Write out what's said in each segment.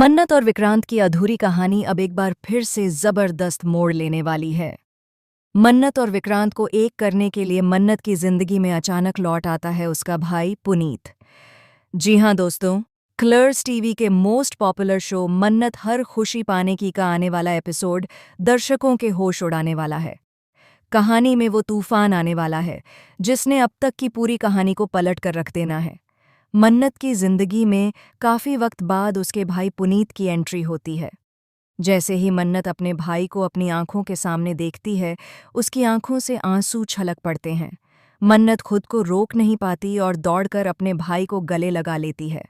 मन्नत और विक्रांत की अधूरी कहानी अब एक बार फिर से जबरदस्त मोड़ लेने वाली है। मन्नत और विक्रांत को एक करने के लिए मन्नत की जिंदगी में अचानक लौट आता है उसका भाई पुनीत। जी हां दोस्तों, कलर्स टीवी के मोस्ट पॉपुलर शो मन्नत हर खुशी पाने की का आने वाला एपिसोड दर्शकों के होश उड़ाने वाला है। कहानी में वो तूफान आने वाला है जिसने अब तक की पूरी कहानी को पलट कर रख देना है। मन्नत की जिंदगी में काफी वक्त बाद उसके भाई पुनीत की एंट्री होती है। जैसे ही मन्नत अपने भाई को अपनी आंखों के सामने देखती है, उसकी आंखों से आंसू छलक पड़ते हैं। मन्नत खुद को रोक नहीं पाती और दौड़कर अपने भाई को गले लगा लेती है।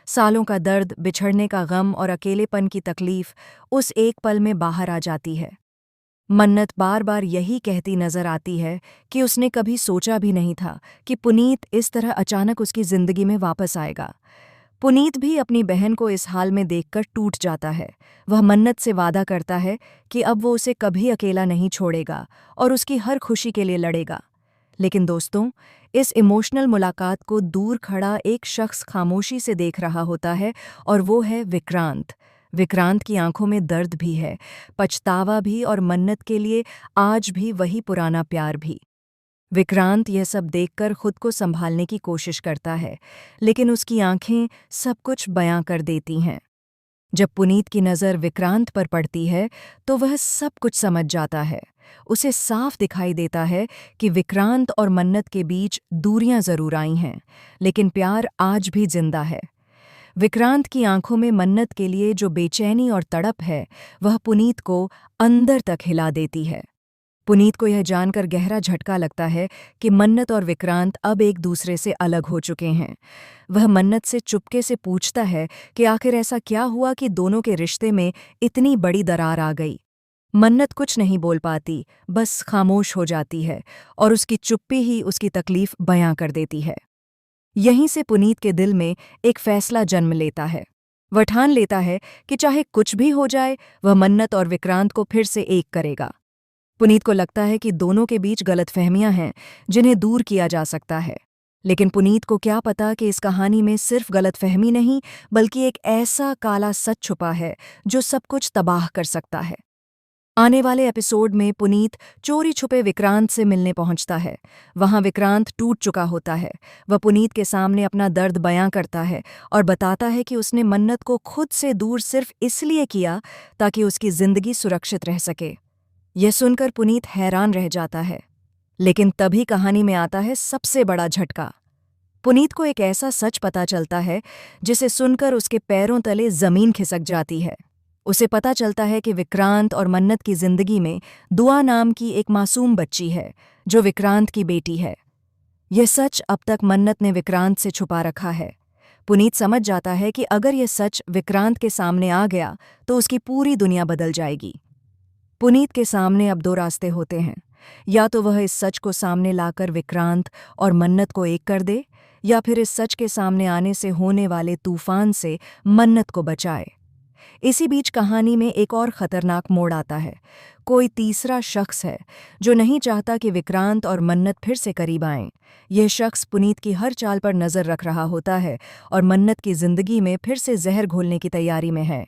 सालों का दर्द, बिछड़ने का गम और अकेलेपन की तकलीफ उस एक पल में बाहर आ जाती है। मन्नत बार बार यही कहती नजर आती है कि उसने कभी सोचा भी नहीं था कि पुनीत इस तरह अचानक उसकी जिंदगी में वापस आएगा। पुनीत भी अपनी बहन को इस हाल में देखकर टूट जाता है। वह मन्नत से वादा करता है कि अब वो उसे कभी अकेला नहीं छोड़ेगा और उसकी हर खुशी के लिए लड़ेगा। लेकिन दोस्तों, इस इमोशनल मुलाकात को दूर खड़ा एक शख्स खामोशी से देख रहा होता है और वो है विक्रांत। विक्रांत की आंखों में दर्द भी है, पछतावा भी और मन्नत के लिए आज भी वही पुराना प्यार भी। विक्रांत यह सब देखकर खुद को संभालने की कोशिश करता है, लेकिन उसकी आंखें सब कुछ बयां कर देती हैं। जब पुनीत की नज़र विक्रांत पर पड़ती है तो वह सब कुछ समझ जाता है। उसे साफ दिखाई देता है कि विक्रांत और मन्नत के बीच दूरियां जरूर आई हैं, लेकिन प्यार आज भी जिंदा है। विक्रांत की आंखों में मन्नत के लिए जो बेचैनी और तड़प है, वह पुनीत को अंदर तक हिला देती है। पुनीत को यह जानकर गहरा झटका लगता है कि मन्नत और विक्रांत अब एक दूसरे से अलग हो चुके हैं। वह मन्नत से चुपके से पूछता है कि आखिर ऐसा क्या हुआ कि दोनों के रिश्ते में इतनी बड़ी दरार आ गई। मन्नत कुछ नहीं बोल पाती, बस खामोश हो जाती है और उसकी चुप्पी ही उसकी तकलीफ बयां कर देती है। यहीं से पुनीत के दिल में एक फैसला जन्म लेता है। वह ठान लेता है कि चाहे कुछ भी हो जाए, वह मन्नत और विक्रांत को फिर से एक करेगा। पुनीत को लगता है कि दोनों के बीच गलतफहमियां हैं जिन्हें दूर किया जा सकता है। लेकिन पुनीत को क्या पता कि इस कहानी में सिर्फ गलतफहमी नहीं, बल्कि एक ऐसा काला सच छुपा है जो सब कुछ तबाह कर सकता है। आने वाले एपिसोड में पुनीत चोरी छुपे विक्रांत से मिलने पहुंचता है। वहां विक्रांत टूट चुका होता है। वह पुनीत के सामने अपना दर्द बयां करता है और बताता है कि उसने मन्नत को खुद से दूर सिर्फ इसलिए किया ताकि उसकी जिंदगी सुरक्षित रह सके। यह सुनकर पुनीत हैरान रह जाता है, लेकिन तभी कहानी में आता है सबसे बड़ा झटका। पुनीत को एक ऐसा सच पता चलता है जिसे सुनकर उसके पैरों तले जमीन खिसक जाती है। उसे पता चलता है कि विक्रांत और मन्नत की जिंदगी में दुआ नाम की एक मासूम बच्ची है जो विक्रांत की बेटी है। यह सच अब तक मन्नत ने विक्रांत से छुपा रखा है। पुनीत समझ जाता है कि अगर यह सच विक्रांत के सामने आ गया तो उसकी पूरी दुनिया बदल जाएगी। पुनीत के सामने अब दो रास्ते होते हैं, या तो वह इस सच को सामने लाकर विक्रांत और मन्नत को एक कर दे, या फिर इस सच के सामने आने से होने वाले तूफान से मन्नत को बचाए। इसी बीच कहानी में एक और खतरनाक मोड़ आता है। कोई तीसरा शख्स है जो नहीं चाहता कि विक्रांत और मन्नत फिर से करीब आएं। यह शख्स पुनीत की हर चाल पर नजर रख रहा होता है और मन्नत की जिंदगी में फिर से जहर घोलने की तैयारी में है।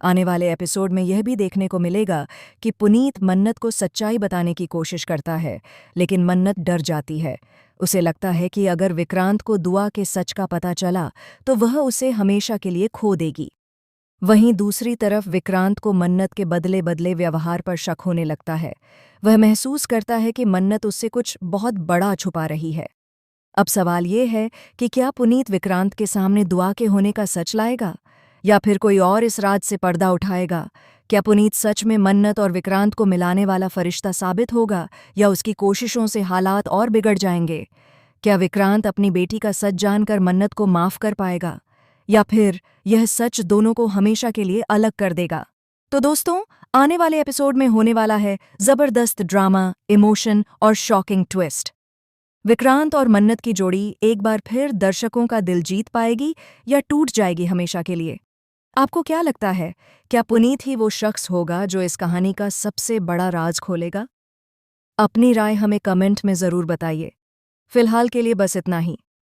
आने वाले एपिसोड में यह भी देखने को मिलेगा कि पुनीत मन्नत को सच्चाई बताने की कोशिश करता है, लेकिन मन्नत डर जाती है। उसे लगता है कि अगर विक्रांत को दुआ के सच का पता चला तो वह उसे हमेशा के लिए खो देगी। वहीं दूसरी तरफ विक्रांत को मन्नत के बदले बदले व्यवहार पर शक होने लगता है। वह महसूस करता है कि मन्नत उससे कुछ बहुत बड़ा छुपा रही है। अब सवाल ये है कि क्या पुनीत विक्रांत के सामने दुआ के होने का सच लाएगा, या फिर कोई और इस राज से पर्दा उठाएगा? क्या पुनीत सच में मन्नत और विक्रांत को मिलाने वाला फरिश्ता साबित होगा, या उसकी कोशिशों से हालात और बिगड़ जाएंगे? क्या विक्रांत अपनी बेटी का सच जानकर मन्नत को माफ कर पाएगा, या फिर यह सच दोनों को हमेशा के लिए अलग कर देगा? तो दोस्तों, आने वाले एपिसोड में होने वाला है जबरदस्त ड्रामा, इमोशन और शॉकिंग ट्विस्ट। विक्रांत और मन्नत की जोड़ी एक बार फिर दर्शकों का दिल जीत पाएगी या टूट जाएगी हमेशा के लिए? आपको क्या लगता है, क्या पुनीत ही वो शख्स होगा जो इस कहानी का सबसे बड़ा राज खोलेगा? अपनी राय हमें कमेंट में ज़रूर बताइए। फिलहाल के लिए बस इतना ही।